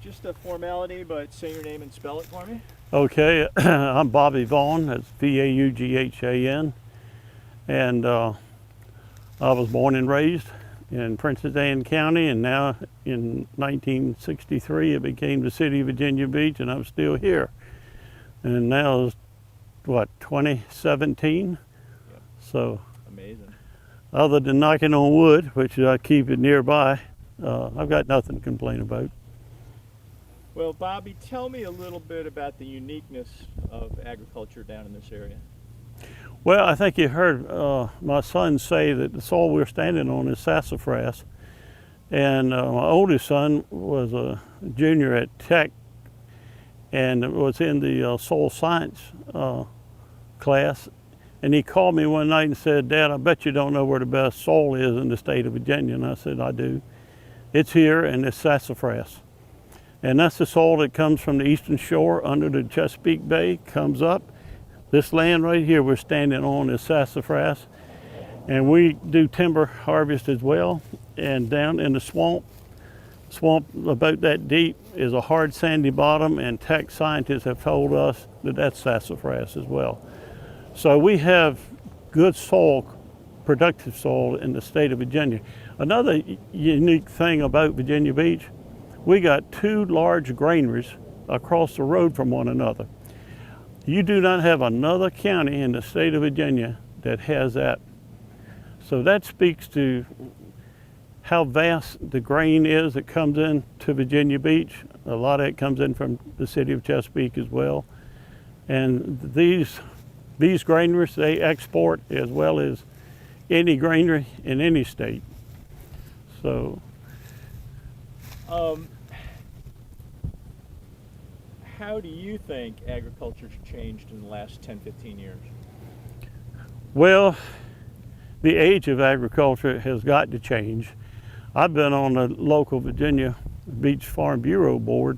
just a formality, but say your name and spell it for me. Okay, I'm Bobby Vaughn. That's Vaughan, and I was born and raised in Princess Anne County, and now in 1963 it became the city of Virginia Beach, and I'm still here. And now is what, 2017? Yep. So amazing. Other than knocking on wood, which I keep it nearby, I've got nothing to complain about. Well, Bobby, tell me a little bit about the uniqueness of agriculture down in this area. Well, I think you heard my son say that the soil we're standing on is sassafras. And my oldest son was a junior at Tech and was in the soil science class. And he called me one night and said, "Dad, I bet you don't know where the best soil is in the state of Virginia." And I said, "I do. It's here, and it's sassafras." And that's the soil that comes from the eastern shore under the Chesapeake Bay, comes up. This land right here we're standing on is sassafras. And we do timber harvest as well. And down in the swamp about that deep is a hard sandy bottom, and Tech scientists have told us that that's sassafras as well. So we have good soil, productive soil in the state of Virginia. Another unique thing about Virginia Beach, we got two large granaries across the road from one another. You do not have another county in the state of Virginia that has that. So that speaks to how vast the grain is that comes in to Virginia Beach. A lot of it comes in from the city of Chesapeake as well. And these granaries, they export as well as any granary in any state. So. How do you think agriculture's changed in the last 10, 15 years? Well, the age of agriculture has got to change. I've been on the local Virginia Beach Farm Bureau board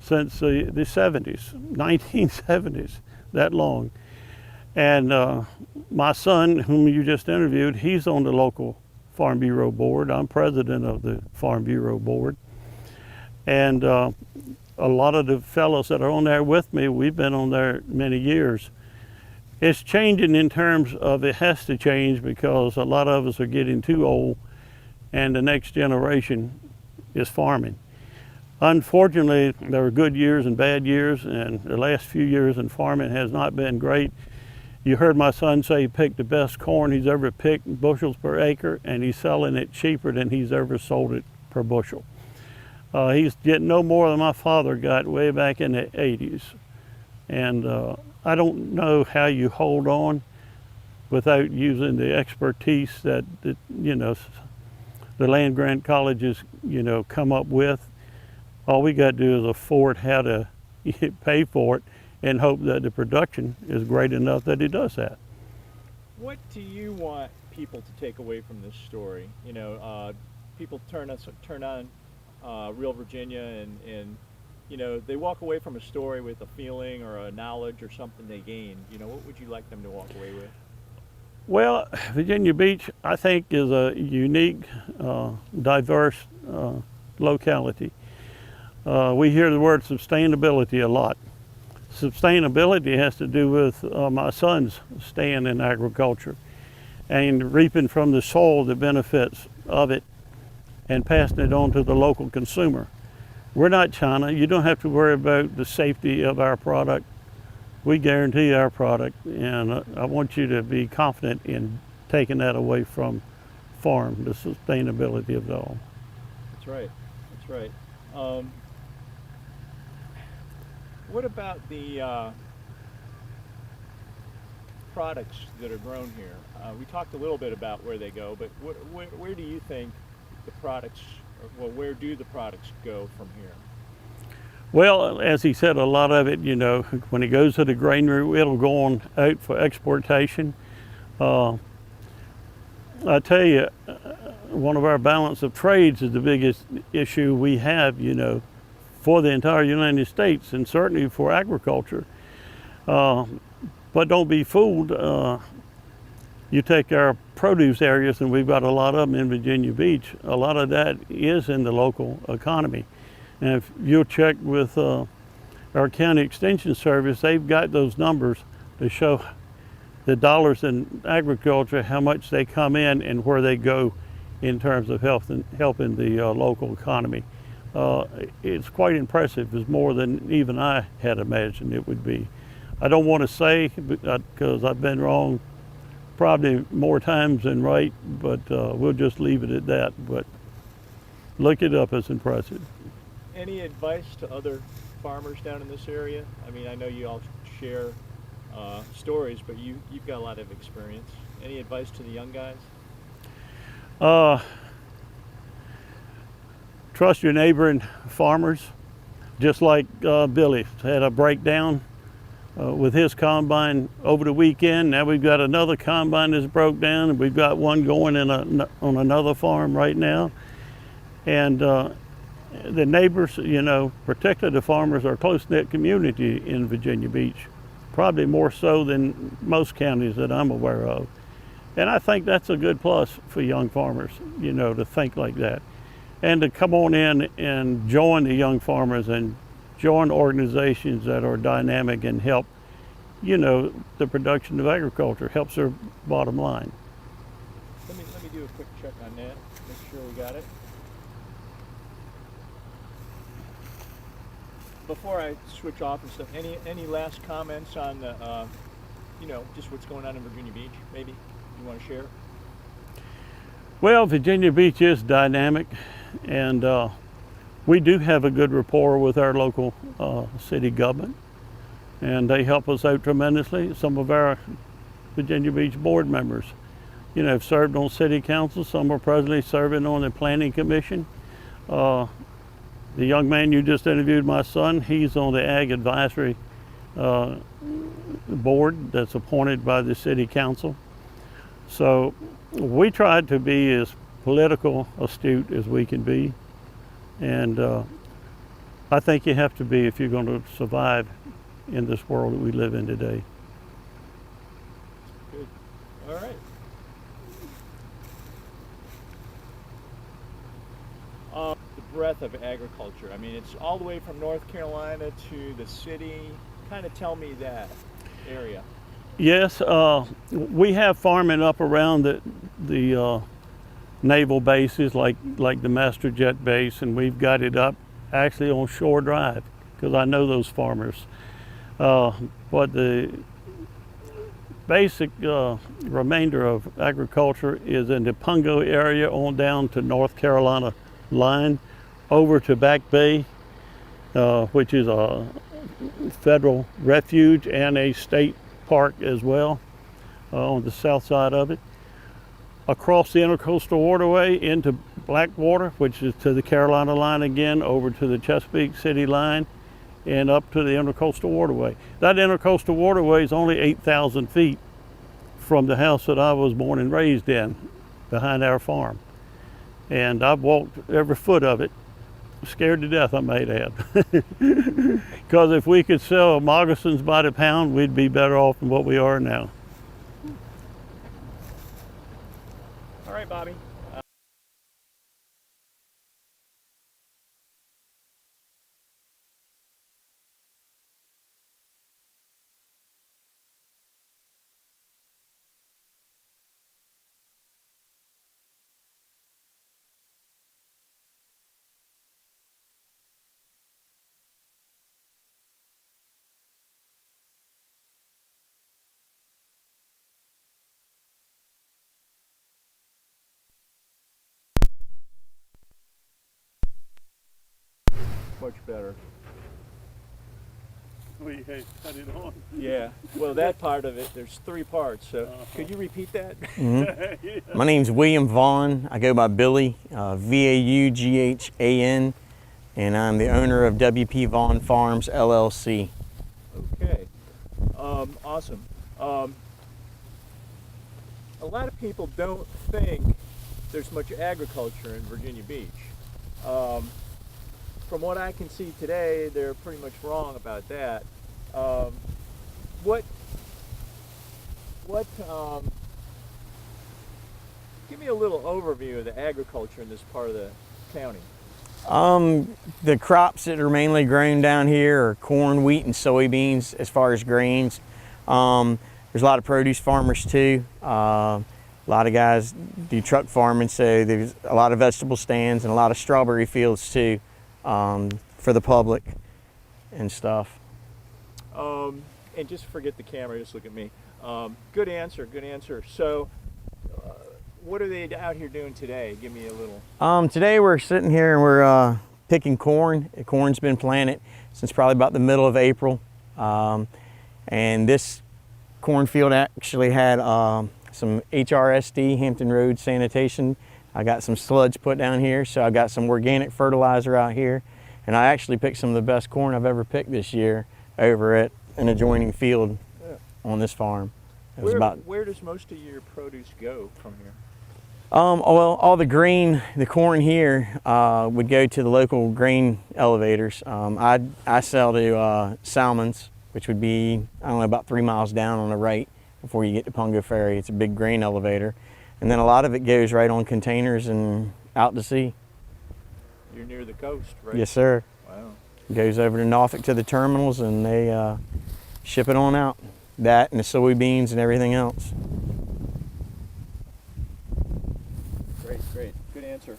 since the 70s, 1970s, that long. And my son, whom you just interviewed, he's on the local Farm Bureau board. I'm president of the Farm Bureau board. And a lot of the fellows that are on there with me, we've been on there many years. It's changing in terms of it has to change because a lot of us are getting too old and the next generation is farming. Unfortunately, there are good years and bad years, and the last few years in farming has not been great. You heard my son say he picked the best corn he's ever picked, bushels per acre, and he's selling it cheaper than he's ever sold it per bushel. He's getting no more than my father got way back in the 80s. And I don't know how you hold on without using the expertise that the land grant colleges, come up with. All we got to do is afford how to pay for it and hope that the production is great enough that it does that. What do you want people to take away from this story? People turn on Real Virginia and they walk away from a story with a feeling or a knowledge or something they gain. What would you like them to walk away with? Well, Virginia Beach, I think, is a unique, diverse locality. We hear the word sustainability a lot. Sustainability has to do with my son's staying in agriculture and reaping from the soil the benefits of it and passing it on to the local consumer. We're not China. You don't have to worry about the safety of our product. We guarantee our product, and I want you to be confident in taking that away from farm, the sustainability of it all. That's right. That's right. What about the products that are grown here? We talked a little bit about where they go, but where do you think the products, where do the products go from here? Well, as he said, a lot of it, when it goes to the granary, it'll go on out for exportation. I tell you, one of our balance of trades is the biggest issue we have, for the entire United States and certainly for agriculture. But don't be fooled. You take our produce areas, and we've got a lot of them in Virginia Beach. A lot of that is in the local economy. And if you'll check with our county extension service, they've got those numbers to show the dollars in agriculture, how much they come in and where they go in terms of helping the local economy. It's quite impressive. It's more than even I had imagined it would be. I don't want to say, because I've been wrong probably more times than right, but we'll just leave it at that. But look it up, it's impressive. Any advice to other farmers down in this area? I mean, I know you all share stories, but you've got a lot of experience. Any advice to the young guys? Trust your neighboring farmers, just like Billy had a breakdown with his combine over the weekend. Now we've got another combine that's broke down, and we've got one going on another farm right now. And the neighbors, particularly the farmers, are a close-knit community in Virginia Beach, probably more so than most counties that I'm aware of. And I think that's a good plus for young farmers, to think like that. And to come on in and join the young farmers and join organizations that are dynamic and help, the production of agriculture, helps their bottom line. Let me do a quick check on that, make sure we got it. Before I switch off and stuff, any last comments on the, just what's going on in Virginia Beach, maybe you want to share? Well, Virginia Beach is dynamic, and we do have a good rapport with our local city government, and they help us out tremendously. Some of our Virginia Beach board members, have served on city council. Some are presently serving on the planning commission. The young man you just interviewed, my son, he's on the Ag Advisory Board that's appointed by the City Council. So we tried to be as political astute as we can be. And I think you have to be if you're going to survive in this world that we live in today. Good. All right. The breadth of agriculture. I mean, it's all the way from North Carolina to the city. Kind of tell me that area. Yes, we have farming up around the naval bases like the Masterjet base, and we've got it up actually on Shore Drive because I know those farmers. But the basic remainder of agriculture is in the Pungo area on down to North Carolina line over to Back Bay, which is a federal refuge and a state park as well on the south side of it. Across the Intercoastal Waterway into Blackwater, which is to the Carolina line again, over to the Chesapeake City line, and up to the Intercoastal Waterway. That Intercoastal Waterway is only 8,000 feet from the house that I was born and raised in, behind our farm. And I've walked every foot of it, scared to death, I might add. Because if we could sell moccasins by the pound, we'd be better off than what we are now. All right, Bobby. Much better. We cut it on. Yeah. Well, that part of it, there's 3 parts. So could you repeat that? Mm-hmm. My name's William Vaughn. I go by Billy, Vaughan, and I'm the owner of WP Vaughn Farms, LLC. Okay. Awesome. A lot of people don't think there's much agriculture in Virginia Beach. From what I can see today, they're pretty much wrong about that. Give me a little overview of the agriculture in this part of the county. The crops that are mainly grown down here are corn, wheat, and soybeans as far as grains. There's a lot of produce farmers too. A lot of guys do truck farming, so there's a lot of vegetable stands and a lot of strawberry fields too, for the public and stuff. And just forget the camera, just look at me. Good answer, good answer. So, what are they out here doing today? Give me a little. Today we're sitting here and we're picking corn. The corn's been planted since probably about the middle of April. And this cornfield actually had some HRSD, Hampton Road Sanitation. I got some sludge put down here, so I got some organic fertilizer out here. And I actually picked some of the best corn I've ever picked this year over at an adjoining field on this farm. Where does most of your produce go from here? Well, all the grain, the corn here would go to the local grain elevators. I sell to Salmons, which would be, I don't know, about 3 miles down on the right before you get to Pungo Ferry. It's a big grain elevator. And then a lot of it goes right on containers and out to sea. You're near the coast, right? Yes, sir. Wow. It goes over to Norfolk to the terminals and they ship it on out. That and the soybeans and everything else. Great, good answer.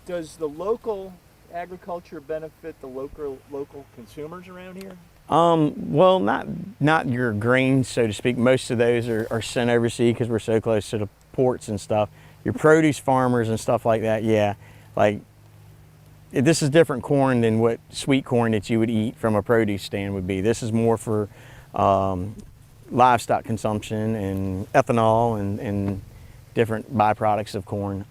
Does the local agriculture benefit the local consumers around here? Well, not your grains, so to speak. Most of those are sent overseas because we're so close to the ports and stuff. Your produce farmers and stuff like that, yeah. Like, this is different corn than what sweet corn that you would eat from a produce stand would be. This is more for livestock consumption and ethanol and different byproducts of corn.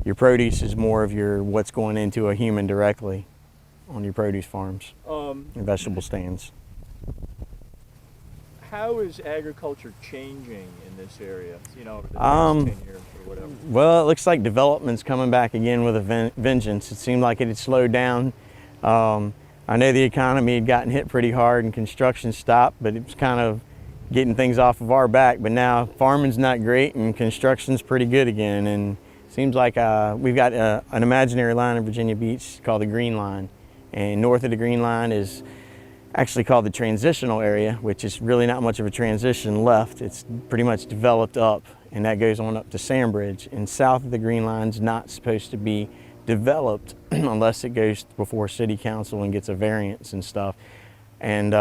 Your produce is more of your what's going into a human directly on your produce farms and vegetable stands. How is agriculture changing in this area? You know, over the next 10 years or whatever. Well, it looks like development's coming back again with a vengeance. It seemed like it had slowed down. I know the economy had gotten hit pretty hard and construction stopped, but it was kind of getting things off of our back. But now farming's not great and construction's pretty good again. And it seems like we've got an imaginary line in Virginia Beach called the Green Line. And north of the Green Line is actually called the transitional area, which is really not much of a transition left. It's pretty much developed up, and that goes on up to Sandbridge. And south of the Green Line's not supposed to be developed unless it goes before City Council and gets a variance and stuff. And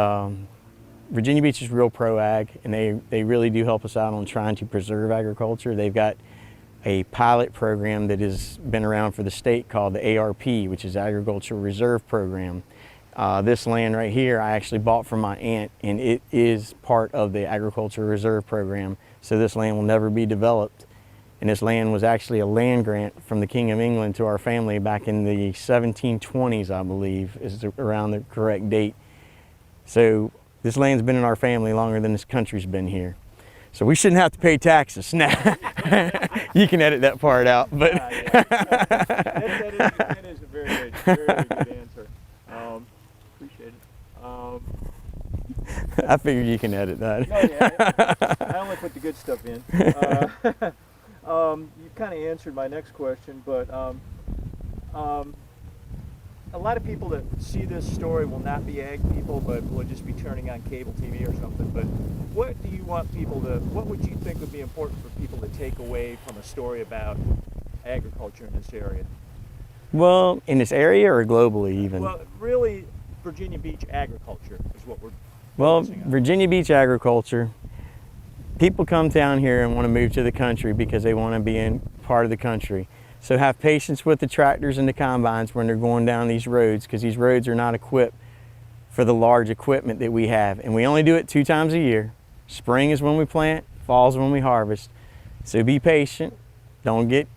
Virginia Beach is real pro-ag, and they really do help us out on trying to preserve agriculture. They've got a pilot program that has been around for the state called the ARP, which is Agricultural Reserve Program. This land right here I actually bought from my aunt, and it is part of the Agricultural Reserve Program. So this land will never be developed. And this land was actually a land grant from the King of England to our family back in the 1720s, I believe, is around the correct date. So this land's been in our family longer than this country's been here. So we shouldn't have to pay taxes. Nah. You can edit that part out. But Yeah. That is a very good answer. Appreciate it. I figured you can edit that. No, yeah, I only put the good stuff in. You kind of answered my next question, but a lot of people that see this story will not be ag people, but will just be turning on cable TV or something. But what do you want people to, what would you think would be important for people to take away from a story about agriculture in this area? Well, in this area or globally even? Well, really, Virginia Beach agriculture is what we're Well, focusing on. Virginia Beach agriculture, people come down here and want to move to the country because they want to be in part of the country. So have patience with the tractors and the combines when they're going down these roads, because these roads are not equipped for the large equipment that we have. And we only do it 2 times a year. Spring is when we plant, fall is when we harvest. So be patient. Don't get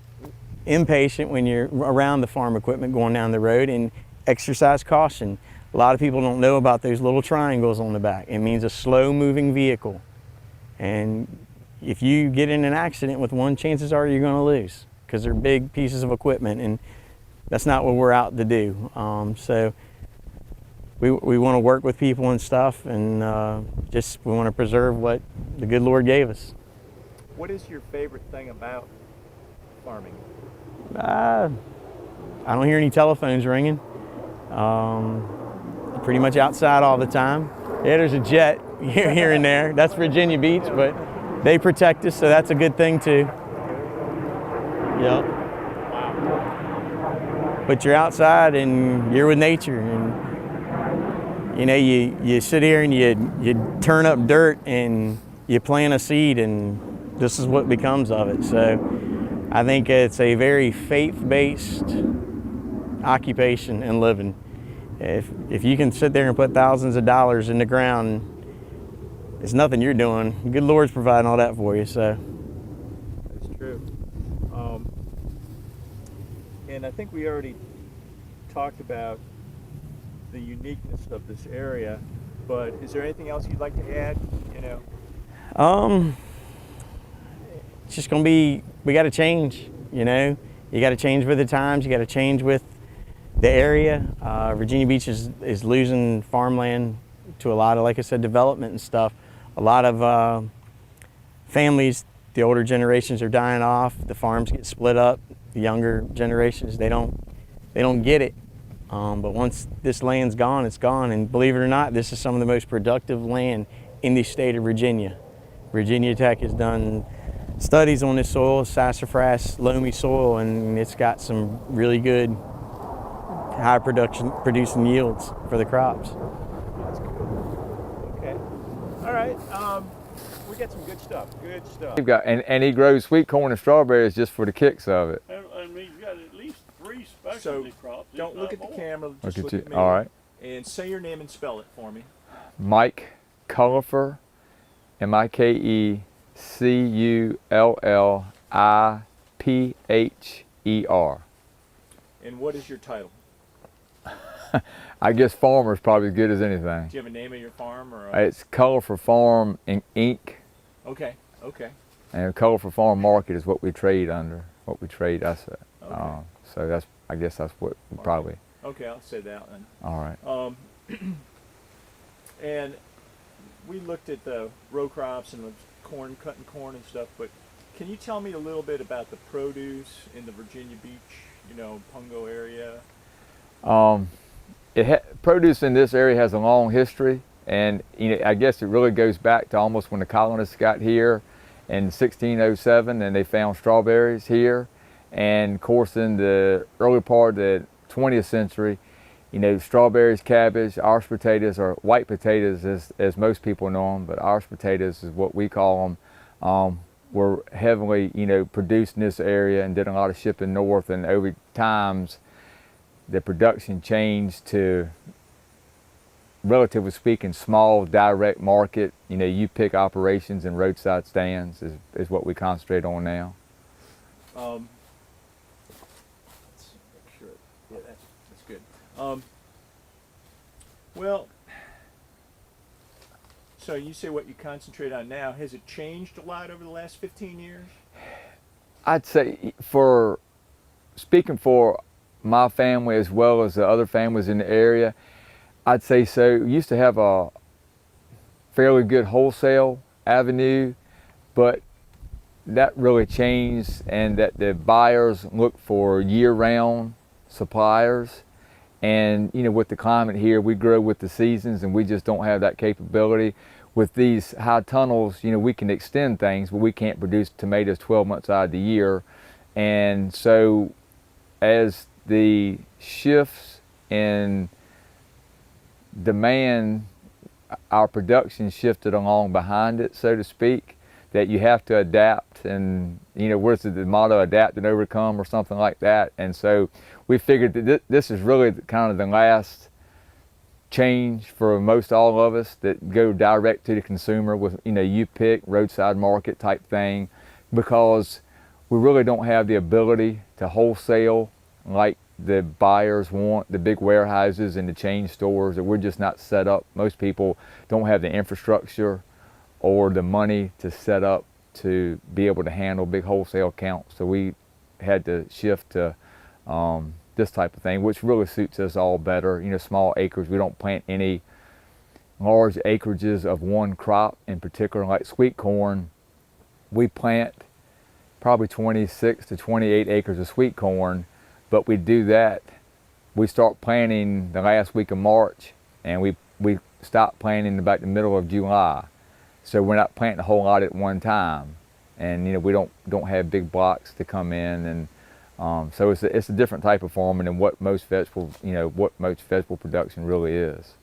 impatient when you're around the farm equipment going down the road, and exercise caution. A lot of people don't know about those little triangles on the back. It means a slow moving vehicle. And if you get in an accident with one, chances are you're going to lose, because they're big pieces of equipment, and that's not what we're out to do. So we want to work with people and stuff, and we want to preserve what the good Lord gave us. What is your favorite thing about farming? I don't hear any telephones ringing. Pretty much outside all the time. Yeah, there's a jet here and there. That's Virginia Beach, but they protect us, so that's a good thing too. Yep. But you're outside and you're with nature, and you know, you sit here and you turn up dirt and you plant a seed, and this is what becomes of it. So I think it's a very faith-based occupation and living. If you can sit there and put thousands of dollars in the ground, it's nothing you're doing. The good Lord's providing all that for you. So That's true. And I think we already talked about the uniqueness of this area, but is there anything else you'd like to add? You know, it's just gonna be, we got to change. You know, you got to change with the times. You got to change with the area. Virginia Beach is losing farmland to a lot of, like I said, development and stuff. A lot of families, the older generations are dying off. The farms get split up. The younger generations, they don't get it. But once this land's gone, it's gone. And believe it or not, this is some of the most productive land in the state of Virginia. Virginia Tech has done studies on this soil, sassafras, loamy soil, and it's got some really good high producing yields for the crops. that's good. Okay. All right. We got some good stuff. Good stuff. We've got, and he grows sweet corn and strawberries just for the kicks of it. And we've got at least 3 So specialty crops. if don't look not at the more. camera. Just Look look at at you. me. All right. And say your name and spell it for me. Mike Cullifer, Mikecullipher. And what is your title? I guess farmer is probably as good as anything. Do you have a name of your farm or? It's Cullifer Farm Inc. Okay. Okay. And Cullifer Farm Market is what we trade under. What we trade. That's it. Okay. So that's, I guess that's what we probably. Okay, I'll say that then. All right. And we looked at the row crops and the corn, cutting corn and stuff, but can you tell me a little bit about the produce in the Virginia Beach, you know, Pungo area? Produce in this area has a long history, and you know, I guess it really goes back to almost when the colonists got here in 1607 and they found strawberries here. And of course, in the early part of the 20th century, you know, strawberries, cabbage, Irish potatoes, or white potatoes as most people know them, but Irish potatoes is what we call them, were heavily, you know, produced in this area and did a lot of shipping north. And over times, the production changed to, relatively speaking, small direct market. You know, you pick operations and roadside stands is what we concentrate on now. Let's make sure. Yeah, that's good. Well, so you say what you concentrate on now. Has it changed a lot over the last 15 years? I'd say, for speaking for my family as well as the other families in the area, I'd say so. We used to have a fairly good wholesale avenue, but that really changed, and that the buyers look for year-round suppliers. And you know, with the climate here, we grow with the seasons, and we just don't have that capability. With these high tunnels, you know, we can extend things, but we can't produce tomatoes 12 months out of the year. And so as the shifts in demand, our production shifted along behind it, so to speak, that you have to adapt. And you know, where's the motto, adapt and overcome, or something like that. And so we figured that this is really kind of the last change for most all of us, that go direct to the consumer with, you know, you pick, roadside market type thing, because we really don't have the ability to wholesale like the buyers want, the big warehouses and the chain stores. That we're just not set up. Most people don't have the infrastructure or the money to set up to be able to handle big wholesale accounts. So we had to shift to this type of thing, which really suits us all better. You know, small acres. We don't plant any large acreages of one crop in particular, like sweet corn. We plant probably 26 to 28 acres of sweet corn, but we do that. We start planting the last week of March, and we stop planting about the middle of July. So we're not planting a whole lot at one time, and we don't have big blocks to come in, and so it's a different type of farming than what most vegetable production really is.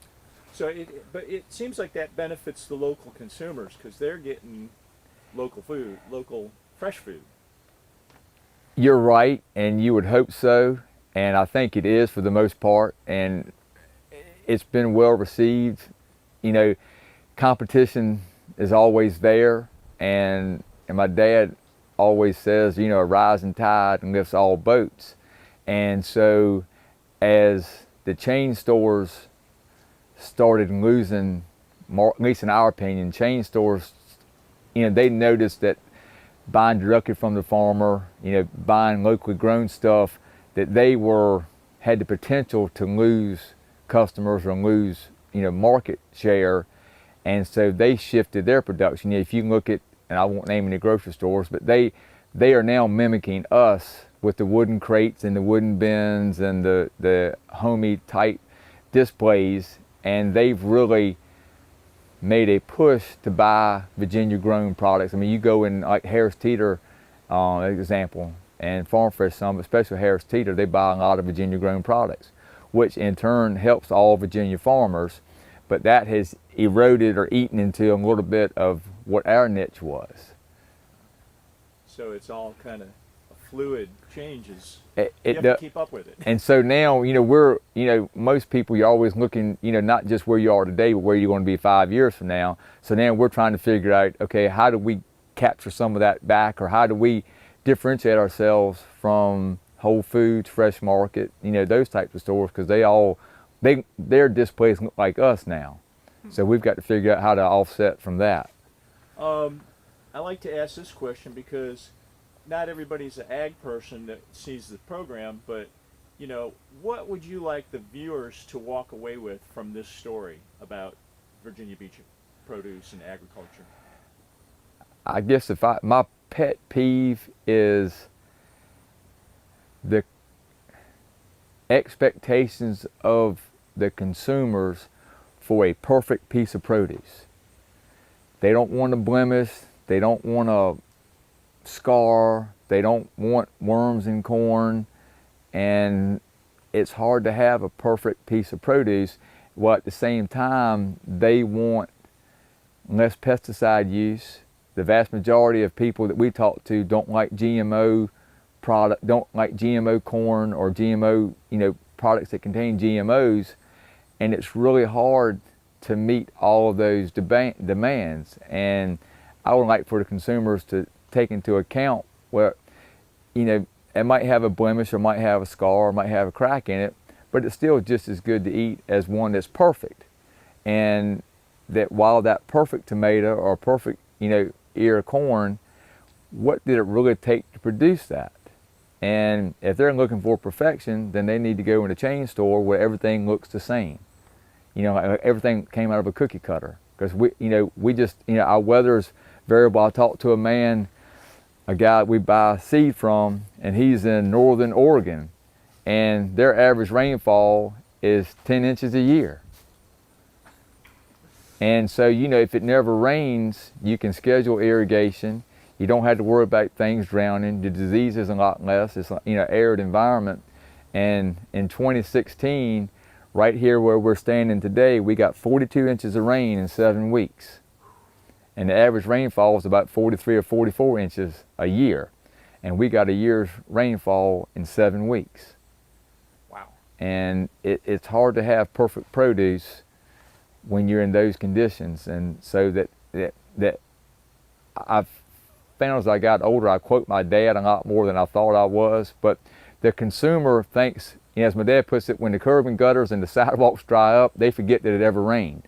So, but it seems like that benefits the local consumers because they're getting local food, local fresh food. You're right, and you would hope so, and I think it is for the most part, and it's been well received. Competition is always there, and my dad always says, a rising tide lifts all boats. And so as the chain stores started losing, at least in our opinion, chain stores, they noticed that buying directly from the farmer, buying locally grown stuff, that they had the potential to lose customers or lose, market share. And so they shifted their production. If you look at, and I won't name any grocery stores, but they are now mimicking us with the wooden crates and the wooden bins and the homey type displays, and they've really made a push to buy Virginia grown products. I mean, you go in like Harris Teeter, example, and Farm Fresh some, especially Harris Teeter, they buy a lot of Virginia grown products, which in turn helps all Virginia farmers, but that has eroded or eaten into a little bit of what our niche was. So it's all kind of a fluid changes. You have to keep up with it. And so now, we're, most people, you're always looking, not just where you are today, but where you're going to be 5 years from now. So now we're trying to figure out, okay, how do we capture some of that back, or how do we differentiate ourselves from Whole Foods, Fresh Market, those types of stores, because their displays look like us now. So we've got to figure out how to offset from that. I like to ask this question because not everybody's an ag person that sees the program, but what would you like the viewers to walk away with from this story about Virginia Beach produce and agriculture? I guess my pet peeve is the expectations of the consumers for a perfect piece of produce. They don't want a blemish, they don't want a scar, they don't want worms in corn, and it's hard to have a perfect piece of produce, while at the same time they want less pesticide use. The vast majority of people that we talk to don't like GMO don't like GMO corn or GMO, products that contain GMOs, and it's really hard to meet all of those demands. And I would like for the consumers to take into account where, it might have a blemish or might have a scar or might have a crack in it, but it's still just as good to eat as one that's perfect. And that while that perfect tomato or perfect, ear of corn, what did it really take to produce that? And if they're looking for perfection, then they need to go in a chain store where everything looks the same. Everything came out of a cookie cutter. Because we just, our weather's variable. I talked to a guy we buy seed from, and he's in northern Oregon, and their average rainfall is 10 inches a year. And so, if it never rains, you can schedule irrigation. You don't have to worry about things drowning. The disease is a lot less. It's arid environment. And in 2016, right here where we're standing today, we got 42 inches of rain in 7 weeks. And the average rainfall is about 43 or 44 inches a year. And we got a year's rainfall in 7 weeks. Wow. And it's hard to have perfect produce when you're in those conditions. And so that I've found as I got older, I quote my dad a lot more than I thought I was, but the consumer thinks, as my dad puts it, when the curb and gutters and the sidewalks dry up, they forget that it ever rained.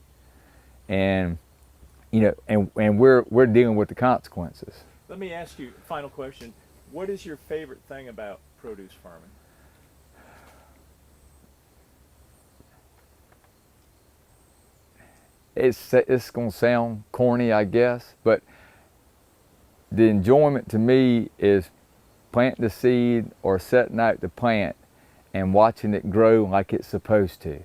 And and we're dealing with the consequences. Let me ask you a final question. What is your favorite thing about produce farming? It's going to sound corny, I guess, but the enjoyment to me is planting the seed or setting out the plant and watching it grow like it's supposed to,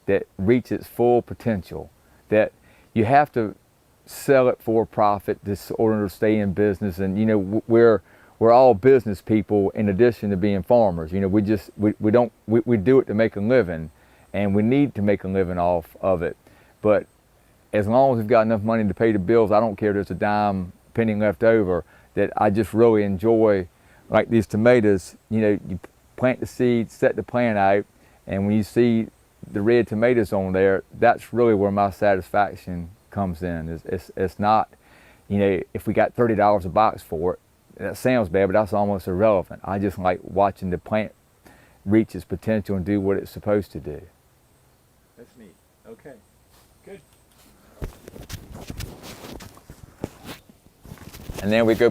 that reach its full potential, that you have to sell it for profit in order to stay in business. And you know, we're all business people in addition to being farmers. You know, we do it to make a living, and we need to make a living off of it. But as long as we've got enough money to pay the bills, I don't care if there's a dime, penny left over, that I just really enjoy. Like these tomatoes, you know, you plant the seed, set the plant out, and when you see the red tomatoes on there, that's really where my satisfaction comes in. It's not, you know, if we got $30 a box for it, that sounds bad, but that's almost irrelevant. I just like watching the plant reach its potential and do what it's supposed to do. That's neat. Okay. Good. And then we go